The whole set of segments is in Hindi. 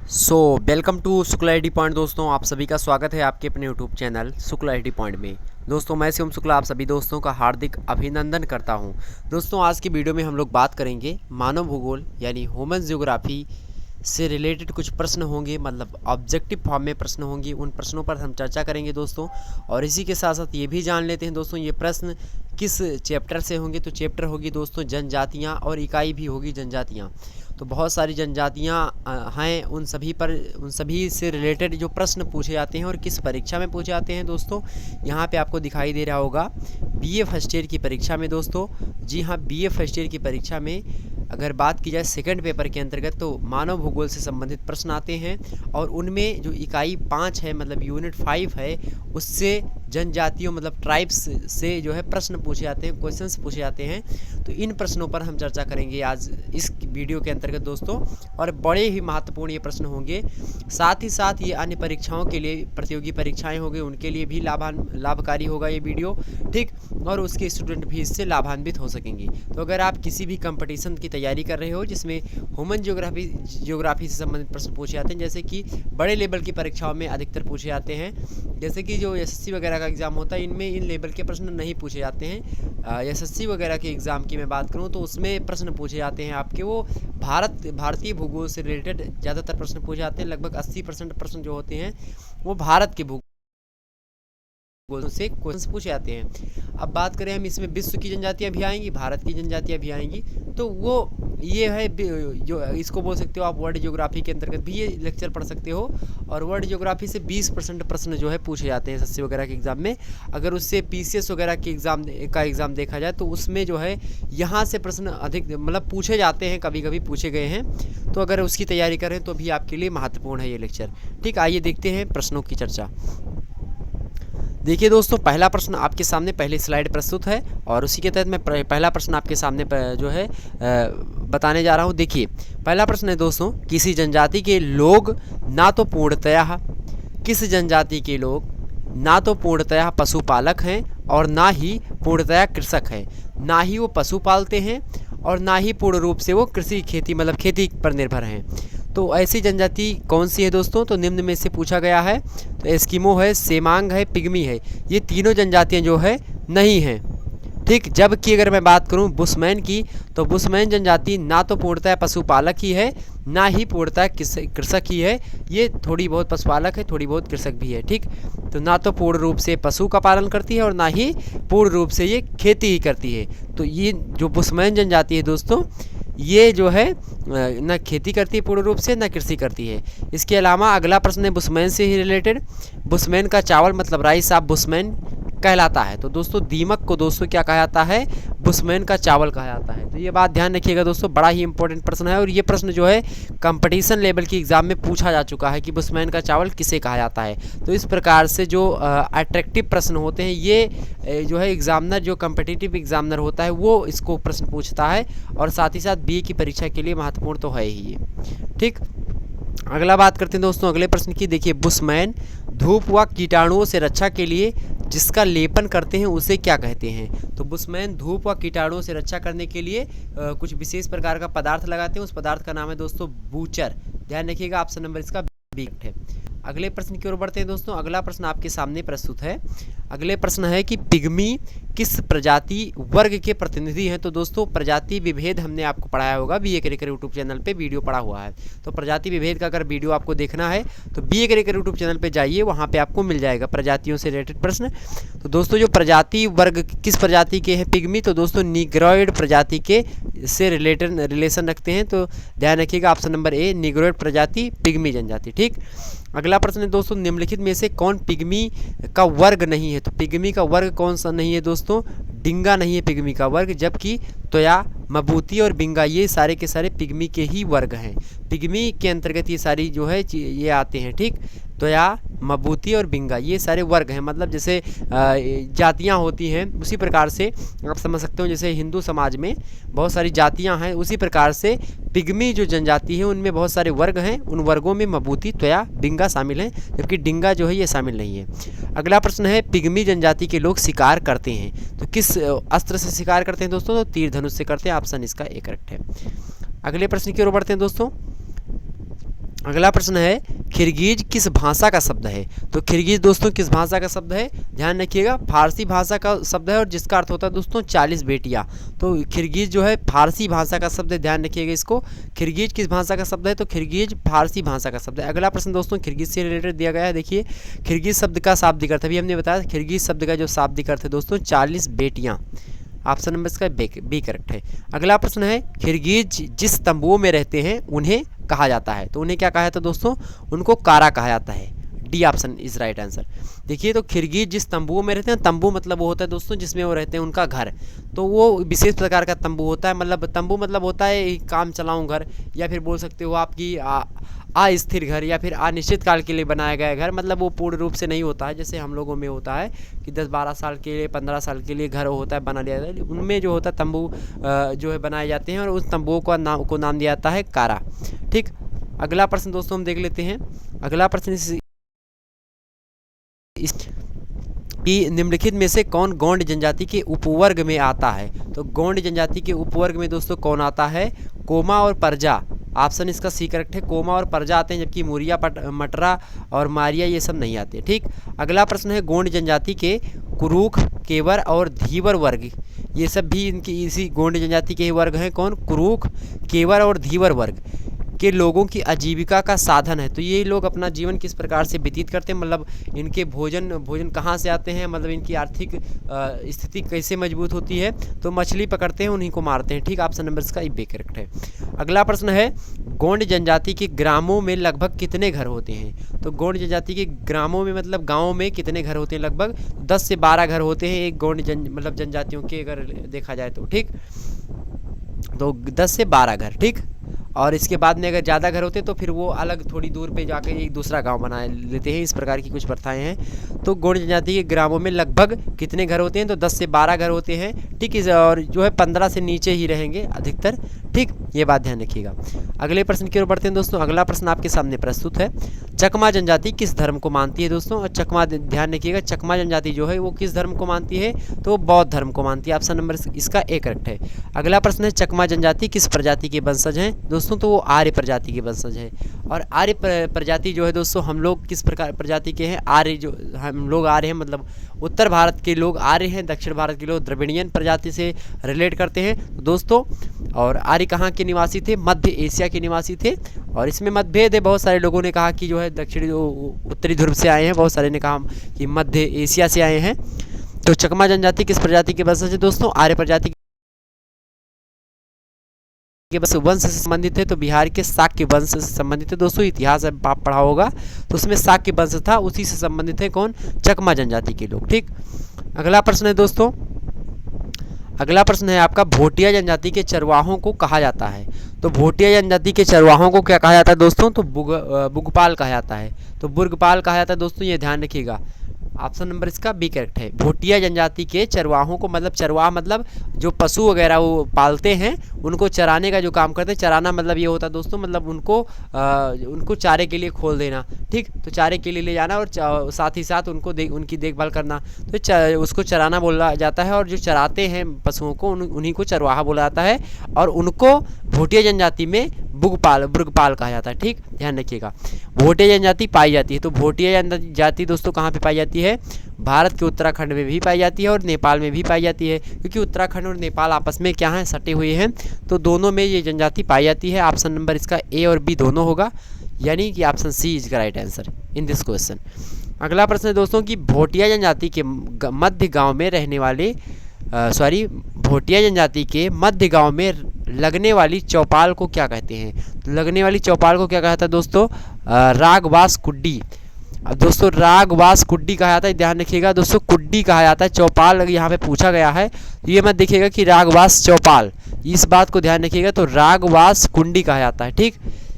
Welcome to Shukla ID point. दोस्तों आप सभी का स्वागत है आपके अपने YouTube channel Shukla ID point में। दोस्तों मैं शिवम शुक्ला आप सभी दोस्तों का हार्दिक अभिनंदन करता हूं। दोस्तों आज की वीडियो में हम लोग बात करेंगे मानव भूगोल यानी ह्यूमन ज्योग्राफी से रिलेटेड कुछ प्रश्न होंगे, मतलब ऑब्जेक्टिव फॉर्म में प्रश्न होंगे। उन प्रश्नों पर हम चर्चा करेंगे दोस्तों। और इसी के साथ साथ ये भी जान लेते हैं दोस्तों ये प्रश्न किस चैप्टर से होंगे। तो चैप्टर होगी दोस्तों जनजातियाँ, और इकाई भी होगी जनजातियाँ। तो बहुत सारी जनजातियाँ हैं, उन सभी से रिलेटेड जो प्रश्न पूछे जाते हैं और किस परीक्षा में पूछे जाते हैं दोस्तों, यहाँ पे आपको दिखाई दे रहा होगा बीए फर्स्ट ईयर की परीक्षा में दोस्तों। जी हाँ, बीए फर्स्ट ईयर की परीक्षा में अगर बात की जाए सेकंड पेपर के अंतर्गत तो मानव भूगोल से संबंधित प्रश्न आते हैं। और उनमें जो इकाई 5 है, मतलब यूनिट 5 है, उससे जनजातियों मतलब ट्राइब्स से जो है प्रश्न पूछे जाते हैं, क्वेश्चंस पूछे जाते हैं। तो इन प्रश्नों पर हम चर्चा करेंगे आज इस वीडियो के अंतर्गत दोस्तों। और बड़े ही महत्वपूर्ण ये प्रश्न होंगे। साथ ही साथ ये अन्य परीक्षाओं के लिए, प्रतियोगी परीक्षाएं होंगी उनके लिए भी लाभकारी होगा ये वीडियो, ठीक। और उसके स्टूडेंट भी इससे लाभान्वित हो सकेंगे। तो अगर आप किसी भी कंपटीशन की तैयारी कर रहे हो जिसमें ह्यूमन ज्योग्राफी से संबंधित प्रश्न पूछे जाते हैं, जैसे कि बड़े लेवल की परीक्षाओं में अधिकतर पूछे जाते हैं, जैसे कि जो एसएससी वगैरह का एग्ज़ाम होता है, इनमें इन लेवल के प्रश्न नहीं पूछे जाते हैं। एसएससी वगैरह के एग्ज़ाम की मैं बात करूं तो उसमें प्रश्न पूछे जाते हैं आपके वो भारतीय भूगोल से रिलेटेड ज़्यादातर प्रश्न पूछे जाते हैं। लगभग 80% प्रश्न जो होते हैं वो भारत के भूगोल से क्वेश्चन पूछे जाते हैं। अब बात करें हम, इसमें विश्व की जनजातियां भी आएंगी, भारत की जनजातियां भी आएंगी। तो वो ये है जो इसको बोल सकते हो आप वर्ल्ड ज्योग्राफी के अंतर्गत भी ये लेक्चर पढ़ सकते हो। और वर्ल्ड ज्योग्राफी से 20% प्रश्न जो है पूछे जाते हैं एसएससी वगैरह के एग्ज़ाम में। अगर उससे पीसीएस वगैरह के एग्ज़ाम देखा जाए तो उसमें जो है यहाँ से प्रश्न अधिक मतलब पूछे जाते हैं, कभी कभी पूछे गए हैं। तो अगर उसकी तैयारी करें तो भी आपके लिए महत्वपूर्ण है ये लेक्चर, ठीक। आइए देखते हैं प्रश्नों की चर्चा। देखिए दोस्तों, पहला प्रश्न आपके सामने पहले स्लाइड प्रस्तुत है और उसी के तहत मैं पहला प्रश्न आपके सामने जो है बताने जा रहा हूँ। देखिए पहला प्रश्न है दोस्तों, किसी जनजाति के लोग ना तो पूर्णतया पशुपालक हैं और ना ही पूर्णतया कृषक हैं। ना ही वो पशु पालते हैं और ना ही पूर्ण रूप से वो खेती मतलब खेती पर निर्भर हैं। तो ऐसी जनजाति कौन सी है दोस्तों? तो निम्न में से पूछा गया है। तो एस्किमो है, सेमांग है, पिग्मी है। ये तीनों जनजातियां जो है नहीं हैं, ठीक। जबकि अगर मैं बात करूं बुशमैन की, तो बुशमैन जनजाति ना तो पूर्णतः पशुपालक ही है, ना ही पूर्णतः कृषक ही है। ये थोड़ी बहुत पशुपालक है, थोड़ी बहुत कृषक भी है, ठीक। तो ना तो पूर्ण रूप से पशु का पालन करती है और ना ही पूर्ण रूप से ये खेती ही करती है। तो ये जो बुशमैन जनजाति है दोस्तों, ये जो है न खेती करती है पूर्ण रूप से, न कृषि करती है। इसके अलावा अगला प्रश्न है बुशमैन से ही रिलेटेड। बुशमैन का चावल मतलब राइस ऑफ बुशमैन कहलाता है। तो दोस्तों दीमक को दोस्तों क्या कहा जाता है? बुशमैन का चावल कहा जाता है। तो ये बात ध्यान रखिएगा दोस्तों, बड़ा ही इंपॉर्टेंट प्रश्न है। और ये प्रश्न जो है कंपटीशन लेवल की एग्जाम में पूछा जा चुका है कि बुशमैन का चावल किसे कहा जाता है। तो इस प्रकार से जो अट्रैक्टिव प्रश्न होते हैं, ये जो है एग्जामिनर, जो कम्पिटिटिव एग्जामिनर होता है वो इसको प्रश्न पूछता है। और साथ ही साथ बीए की परीक्षा के लिए महत्वपूर्ण तो है ही ये, ठीक। अगला बात करते हैं दोस्तों अगले प्रश्न की। देखिए बुशमैन धूप व कीटाणुओं से रक्षा के लिए जिसका लेपन करते हैं उसे क्या कहते हैं? तो बुशमैन धूप व कीटाणुओं से रक्षा करने के लिए कुछ विशेष प्रकार का पदार्थ लगाते हैं। उस पदार्थ का नाम है दोस्तों बूचर। ध्यान रखिएगा, ऑप्शन नंबर इसका बी है। अगले प्रश्न की ओर बढ़ते हैं दोस्तों। अगला प्रश्न आपके सामने प्रस्तुत है। अगले प्रश्न है कि पिग्मी किस प्रजाति वर्ग के प्रतिनिधि हैं? तो दोस्तों प्रजाति विभेद हमने आपको पढ़ाया होगा, बीए करियर यूट्यूब चैनल पे वीडियो पड़ा हुआ है। तो प्रजाति विभेद का अगर वीडियो आपको देखना है तो बीए करियर यूट्यूब चैनल पे जाइए, वहाँ पे आपको मिल जाएगा प्रजातियों से रिलेटेड प्रश्न। तो दोस्तों जो प्रजाति वर्ग किस प्रजाति के हैं पिग्मी? तो दोस्तों निग्रोइड प्रजाति के से रिलेशन रखते हैं। तो ध्यान रखिएगा, ऑप्शन नंबर ए निग्रोइड प्रजाति पिग्मी जनजाति, ठीक। अगला प्रश्न है दोस्तों, निम्नलिखित में से कौन पिग्मी का वर्ग नहीं है? तो पिग्मी का वर्ग कौन सा नहीं है दोस्तों? डिंगा नहीं है पिग्मी का वर्ग, जबकि तोया, मबूती और बिंगा ये सारे के सारे पिग्मी के ही वर्ग हैं। पिग्मी के अंतर्गत ये सारी जो है ये आते हैं, ठीक। तोया, मबूती और बिंगा ये सारे वर्ग हैं। मतलब जैसे जातियां होती हैं उसी प्रकार से आप समझ सकते हो, जैसे हिंदू समाज में बहुत सारी जातियां हैं, उसी प्रकार से पिग्मी जो जनजाति है उनमें बहुत सारे वर्ग हैं। उन वर्गों में मबूती, तोया, बिंगा शामिल हैं, जबकि डिंगा जो है ये शामिल नहीं है। अगला प्रश्न है पिग्मी जनजाति के लोग शिकार करते हैं। तो किस अस्त्र से शिकार करते हैं दोस्तों? तो तीर धनुष से करते हैं। ऑप्शन इसका ए करेक्ट है। अगले प्रश्न की ओर बढ़ते हैं दोस्तों। अगला प्रश्न है किर्गिज किस भाषा का शब्द है। तो किर्गिज दोस्तों किस भाषा का शब्द है, ध्यान रखिएगा, फारसी भाषा का शब्द है और जिसका अर्थ होता है दोस्तों 40 बेटियां। तो किर्गिज जो है फारसी भाषा का शब्द है, ध्यान रखिएगा इसको। किर्गिज किस भाषा का शब्द है, तो किर्गिज फारसी भाषा का शब्द है। अगला प्रश्न दोस्तों किर्गिज से रिलेटेड दिया गया है, देखिए किर्गिज शब्द का शाब्दिक अर्थ, अभी हमने बताया किर्गिज शब्द का जो शाब्दिक अर्थ है दोस्तों 40 बेटियाँ। ऑप्शन नंबर इसका बी करेक्ट है। अगला प्रश्न है किर्गिज जिस तंबुओं में रहते हैं उन्हें कहा जाता है। तो उन्हें क्या कहा जाता है दोस्तों, उनको कारा कहा जाता है। D option is right answer. देखिए तो किर्गिज जिस तंबुओं में रहते हैं, तंबू मतलब वो होता है दोस्तों जिसमें वो रहते हैं उनका घर, तो वो विशेष प्रकार का तंबू होता है। मतलब तंबू मतलब होता है काम चलाऊं घर, या फिर बोल सकते हो आपकी अस्थिर घर, या फिर अनिश्चित काल के लिए बनाया गया घर। मतलब वो पूर्ण रूप से नहीं होता है जैसे हम लोगों में होता है कि 10-12 साल के लिए 15 साल के लिए घर होता है बना लिया जाता है। उनमें जो होता है तंबू जो है बनाए जाते हैं और उस तंबुओं का नाम दिया जाता है कारा। ठीक, अगला प्रश्न दोस्तों हम देख लेते हैं। अगला प्रश्न कि निम्नलिखित में से कौन गोंड जनजाति के उपवर्ग में आता है। तो गोंड जनजाति के उपवर्ग में दोस्तों कौन आता है, कोमा और परजा। ऑप्शन इसका सी करेक्ट है, कोमा और परजा आते हैं, जबकि मुरिया मटरा और मारिया ये सब नहीं आते। ठीक, अगला प्रश्न है गोंड जनजाति के कुरूख, केवर और धीवर वर्ग, ये सब भी इनकी इसी गोंड जनजाति के ही वर्ग हैं। कौन, कुरूख, केवर और धीवर वर्ग के लोगों की आजीविका का साधन है। तो ये लोग अपना जीवन किस प्रकार से व्यतीत करते हैं, मतलब इनके भोजन कहाँ से आते हैं, मतलब इनकी आर्थिक स्थिति कैसे मजबूत होती है। तो मछली पकड़ते हैं, उन्हीं को मारते हैं। ठीक, ऑप्शन नंबर इसका बी करेक्ट है। अगला प्रश्न है गोंड जनजाति के ग्रामों में लगभग कितने घर होते हैं। तो गोंड जनजाति के ग्रामों में मतलब गाँव में कितने घर होते हैं, लगभग 10 से 12 घर होते हैं एक गोंड मतलब जनजातियों के अगर देखा जाए तो। ठीक, तो 10 से 12 घर। ठीक, और इसके बाद में अगर ज़्यादा घर होते हैं तो फिर वो अलग थोड़ी दूर पे जाकर एक दूसरा गांव बना लेते हैं। इस प्रकार की कुछ प्रथाएं हैं। तो गोंड जनजाति के ग्रामों में लगभग कितने घर होते हैं, तो 10 से 12 घर होते हैं। ठीक, और जो है 15 से नीचे ही रहेंगे अधिकतर। ठीक, ये बात ध्यान रखिएगा। अगले प्रश्न की ओर बढ़ते हैं दोस्तों। अगला प्रश्न आपके सामने प्रस्तुत है, चकमा जनजाति किस धर्म को मानती है दोस्तों। और चकमा, ध्यान रखिएगा, चकमा जनजाति जो है वो किस धर्म को मानती है, तो बौद्ध धर्म को मानती है। ऑप्शन नंबर इसका ए करेक्ट है। अगला प्रश्न है चकमा जनजाति किस प्रजाति के वंशज हैं दोस्तों, तो वो आर्य प्रजाति के वंशज हैं। और आर्य प्रजाति जो है दोस्तों हम लोग किस प्रकार प्रजाति के हैं, आर्य जो हम लोग आर्य हैं, मतलब उत्तर भारत के लोग आर्य हैं, दक्षिण भारत के लोग द्रविड़ियन प्रजाति से रिलेट करते हैं दोस्तों। और आर्य कहाँ के निवासी थे, मध्य एशिया के निवासी थे। और इसमें मतभेद है, बहुत सारे लोगों ने कहा कि जो है दक्षिणी उत्तरी ध्रुव से आए हैं, बहुत सारे ने कहा कि मध्य एशिया से आए हैं। तो चकमा जनजाति किस प्रजाति के वंशज है दोस्तों, आर्य प्रजाति के बस वंश से संबंधित है। तो बिहार के शाक्य वंश से संबंधित है दोस्तों। इतिहास आप पढ़ा होगा तो उसमें शाक्य वंश था, उसी से संबंधित है कौन, चकमा जनजाति के लोग। ठीक, अगला प्रश्न है दोस्तों, अगला प्रश्न है आपका भोटिया जनजाति के चरवाहों को कहा जाता है। तो भोटिया जनजाति के चरवाहों को क्या कहा जाता है दोस्तों, तो बुगपाल कहा जाता है। तो बुर्गपाल कहा जाता है दोस्तों, ये ध्यान रखिएगा। ऑप्शन नंबर इसका बी करेक्ट है। भोटिया जनजाति के चरवाहों को, मतलब चरवाह मतलब जो पशु वगैरह वो पालते हैं उनको चराने का जो काम करते हैं। चराना मतलब ये होता है दोस्तों, मतलब उनको चारे के लिए खोल देना। ठीक, तो चारे के लिए ले जाना और साथ ही साथ उनकी देखभाल करना, तो उसको चराना बोला जाता है। और जो चराते हैं पशुओं को उन्हीं को चरवाहा बोला जाता है। और उनको भोटिया जनजाति में बुर्गपाल कहा जाता है। ठीक, ध्यान रखिएगा। भोटिया जनजाति पाई जाती है, तो भोटिया जनजाति दोस्तों कहाँ पे पाई जाती है, भारत के उत्तराखंड में भी पाई जाती है और नेपाल में भी पाई जाती है। क्योंकि उत्तराखंड और नेपाल आपस में क्या हैं, सटे हुए हैं, तो दोनों में ये जनजाति पाई जाती है। ऑप्शन नंबर इसका ए और बी दोनों होगा, यानी कि option C is right answer in this question. अगला प्रश्न है दोस्तों कि भोटिया जनजाति के मध्य गाँव में रहने वाले भोटिया जनजाति के मध्य गांव में लगने वाली चौपाल को क्या कहते हैं। लगने वाली चौपाल को क्या कहता है दोस्तों, रागवास कुड्डी। अब दोस्तों रागवास कुड्डी कहा जाता है, ध्यान रखिएगा दोस्तों, कुड्डी कहा जाता है। चौपाल यहाँ पे पूछा गया है, तो ये मत देखिएगा कि रागवास चौपाल, इस बात को ध्यान रखिएगा। तो रागवास कुंडी कहा जाता है। ठीक,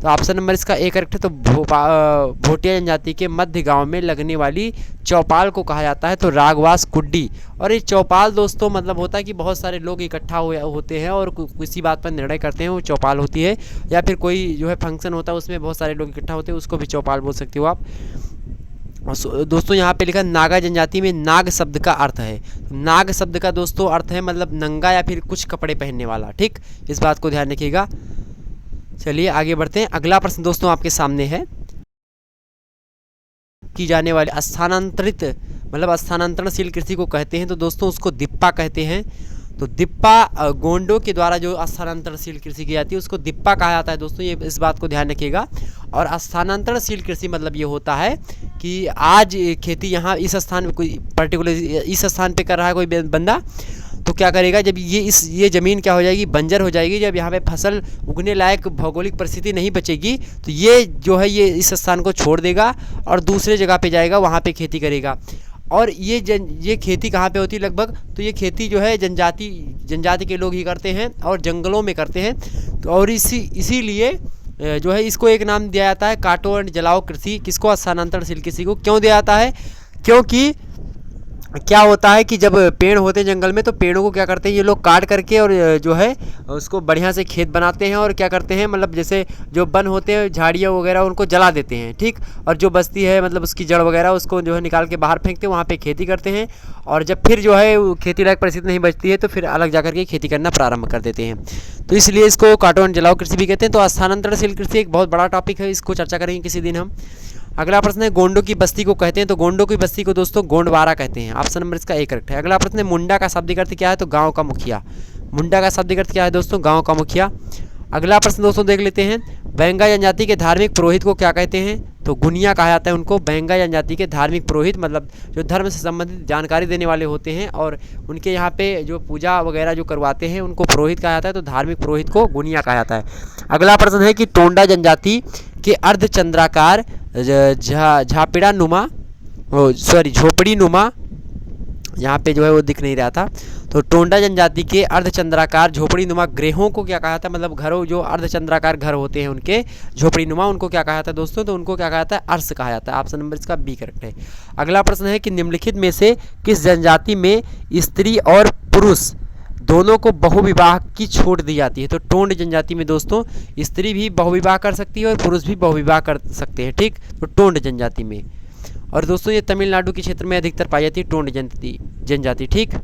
तो ऑप्शन नंबर इसका ए करेक्ट है। तो भोटिया जनजाति के मध्य गांव में लगने वाली चौपाल को कहा जाता है तो रागवास कुड्डी। और ये चौपाल दोस्तों मतलब होता है कि बहुत सारे लोग इकट्ठा होते हैं और किसी बात पर निर्णय करते हैं, वो चौपाल होती है। या फिर कोई जो है फंक्शन होता है उसमें बहुत सारे लोग इकट्ठा होते हैं, उसको भी चौपाल बोल सकते हो आप। दोस्तों यहाँ पे लिखा नागा जनजाति में नाग शब्द का अर्थ है। नाग शब्द का दोस्तों अर्थ है मतलब नंगा या फिर कुछ कपड़े पहनने वाला। ठीक, इस बात को ध्यान रखिएगा। चलिए आगे बढ़ते हैं। अगला प्रश्न दोस्तों आपके सामने है, की जाने वाली स्थानांतरित मतलब स्थानांतरणशील कृषि को कहते हैं, तो दोस्तों उसको दिप्पा कहते हैं। तो दिप्पा गोंडों के द्वारा जो स्थानांतरणशील कृषि की जाती है उसको दिप्पा कहा जाता है। दोस्तों ये इस बात को ध्यान रखिएगा। और स्थानांतरणशील कृषि मतलब ये होता है कि आज खेती यहाँ इस स्थान में कोई पर्टिकुलर इस स्थान पे कर रहा है कोई बंदा, तो क्या करेगा, जब ये ज़मीन क्या हो जाएगी, बंजर हो जाएगी, जब यहाँ पे फसल उगने लायक भौगोलिक परिस्थिति नहीं बचेगी, तो ये जो है ये इस स्थान को छोड़ देगा और दूसरे जगह पे जाएगा, वहाँ पे खेती करेगा। और ये खेती कहाँ पे होती है लगभग, तो ये खेती जो है जनजाति के लोग ही करते हैं और जंगलों में करते हैं। तो और इसीलिए जो है इसको एक नाम दिया जाता है काटो एंड जलाओ कृषि। किसको, स्थानांतरणशील कृषि को क्यों दिया जाता है, क्योंकि क्या होता है कि जब पेड़ होते हैं जंगल में, तो पेड़ों को क्या करते हैं ये लोग काट करके और जो है उसको बढ़िया से खेत बनाते हैं और क्या करते हैं, मतलब जैसे जो वन होते हैं झाड़ियाँ वगैरह उनको जला देते हैं, ठीक। और जो बचती है मतलब उसकी जड़ वगैरह उसको जो है निकाल के बाहर फेंकते हैं, वहाँ पे खेती करते हैं। और जब फिर जो है खेती लायक परिस्थिति नहीं बचती है तो फिर अलग जा करके खेती करना प्रारंभ कर देते हैं। तो इसलिए इसको काटो एंड जलाओ कृषि भी कहते हैं। तो स्थानांतरणशील कृषि एक बहुत बड़ा टॉपिक है, इसको चर्चा करेंगे किसी दिन हम। अगला प्रश्न है, गोंडों की बस्ती को कहते हैं, तो गोंडों की बस्ती को दोस्तों गोंडवारा कहते हैं। ऑप्शन नंबर इसका ए करेक्ट है। अगला प्रश्न है, मुंडा का शाब्दिक अर्थ क्या है, तो गांव का मुखिया। मुंडा का शाब्दिक अर्थ क्या है दोस्तों, गांव का मुखिया। अगला प्रश्न दोस्तों देख लेते हैं, बैंगा जनजाति के धार्मिक पुरोहित को क्या कहते हैं, तो गुनिया कहा जाता है उनको। बैंगा जनजाति के धार्मिक पुरोहित मतलब जो धर्म से संबंधित जानकारी देने वाले होते हैं और उनके यहाँ पे जो पूजा वगैरह जो करवाते हैं उनको पुरोहित कहा जाता है, तो धार्मिक पुरोहित को गुनिया कहा जाता है। अगला प्रश्न है कि टोंडा जनजाति के अर्धचंद्राकार झापड़ा नुमा झोपड़ी नुमा, यहाँ पे जो है वो दिख नहीं रहा था, तो टोंडा जनजाति के अर्धचंद्राकार झोपड़ी नुमा गृहों को क्या कहा जाता है, मतलब घरों जो अर्धचंद्राकार घर होते हैं उनके झोपड़ी नुमा, उनको क्या कहा जाता है दोस्तों, तो उनको क्या कहा जाता है, अर्स कहा जाता है। ऑप्शन नंबर इसका बी करेक्ट है। अगला प्रश्न है कि निम्नलिखित में से किस जनजाति में स्त्री और पुरुष दोनों को बहुविवाह की छूट दी जाती है, तो टोंड जनजाति में दोस्तों स्त्री भी बहुविवाह कर सकती है और पुरुष भी बहुविवाह कर सकते हैं, ठीक। तो टोंड जनजाति में, और दोस्तों ये तमिलनाडु के क्षेत्र में अधिकतर पाई जाती है टोंड जनजाति, ठीक।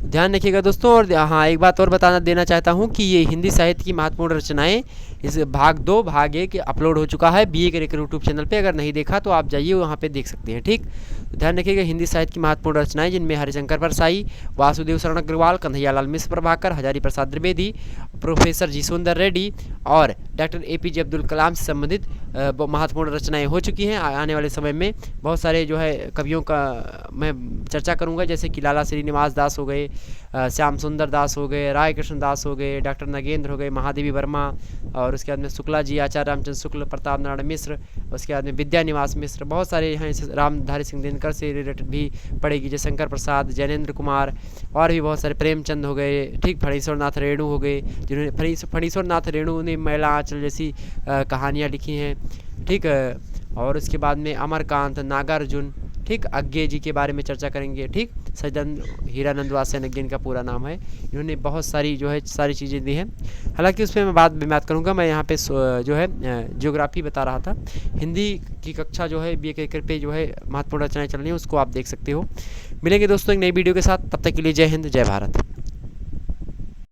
ध्यान रखिएगा दोस्तों। और हाँ एक बात और देना चाहता हूँ कि ये हिंदी साहित्य की महत्वपूर्ण रचनाएं इस भाग 2 भाग 1 अपलोड हो चुका है BA करिकुलर यूट्यूब चैनल पे, अगर नहीं देखा तो आप जाइए वहाँ पे देख सकते हैं, ठीक। ध्यान रखिएगा, हिंदी साहित्य की महत्वपूर्ण रचनाएं जिनमें हरिशंकर परसाई, वासुदेव शरण अग्रवाल, कन्हैया लाल मिश्र प्रभाकर, हजारी प्रसाद द्विवेदी, प्रोफेसर जी सुंदर रेड्डी और डॉक्टर APJ अब्दुल कलाम से संबंधित महत्वपूर्ण रचनाएं हो चुकी हैं। आने वाले समय में बहुत सारे जो है कवियों का मैं चर्चा करूँगा, जैसे कि लाला श्रीनिवास दास हो गए, श्याम सुंदर दास हो गए, राय कृष्ण दास हो गए, डॉक्टर नगेंद्र हो गए, महादेवी वर्मा, और उसके बाद में शुक्ला जी, आचार्य रामचंद्र शुक्ल, प्रताप नारायण मिश्र, उसके बाद में विद्यानिवास मिश्र, बहुत सारे यहाँ रामधारी सिंह दिनकर से रिलेटेड भी पढ़ेगी, जैसे शंकर प्रसाद, जैनेन्द्र कुमार, और भी बहुत सारे, प्रेमचंद हो गए, ठीक। फणीश्वर नाथ रेणु हो गए, जिन्होंने फणीश्वर नाथ रेणु ने मैला आंचल जैसी कहानियाँ लिखी हैं, ठीक। और उसके बाद में अमरकांत, नागार्जुन, ठीक। अज्ञे जी के बारे में चर्चा करेंगे, ठीक। सज्जन हीरानंद वासन अज्ञे इनका पूरा नाम है। इन्होंने बहुत सारी जो है सारी चीज़ें दी हैं, हालांकि उस पर मैं बाद में बात करूंगा। मैं यहाँ पे जो है ज्योग्राफी बता रहा था। हिंदी की कक्षा जो है BA के पे जो है महत्वपूर्ण रचनाएं चल रही हैं, उसको आप देख सकते हो। मिलेंगे दोस्तों एक नई वीडियो के साथ, तब तक के लिए जय हिंद, जय भारत।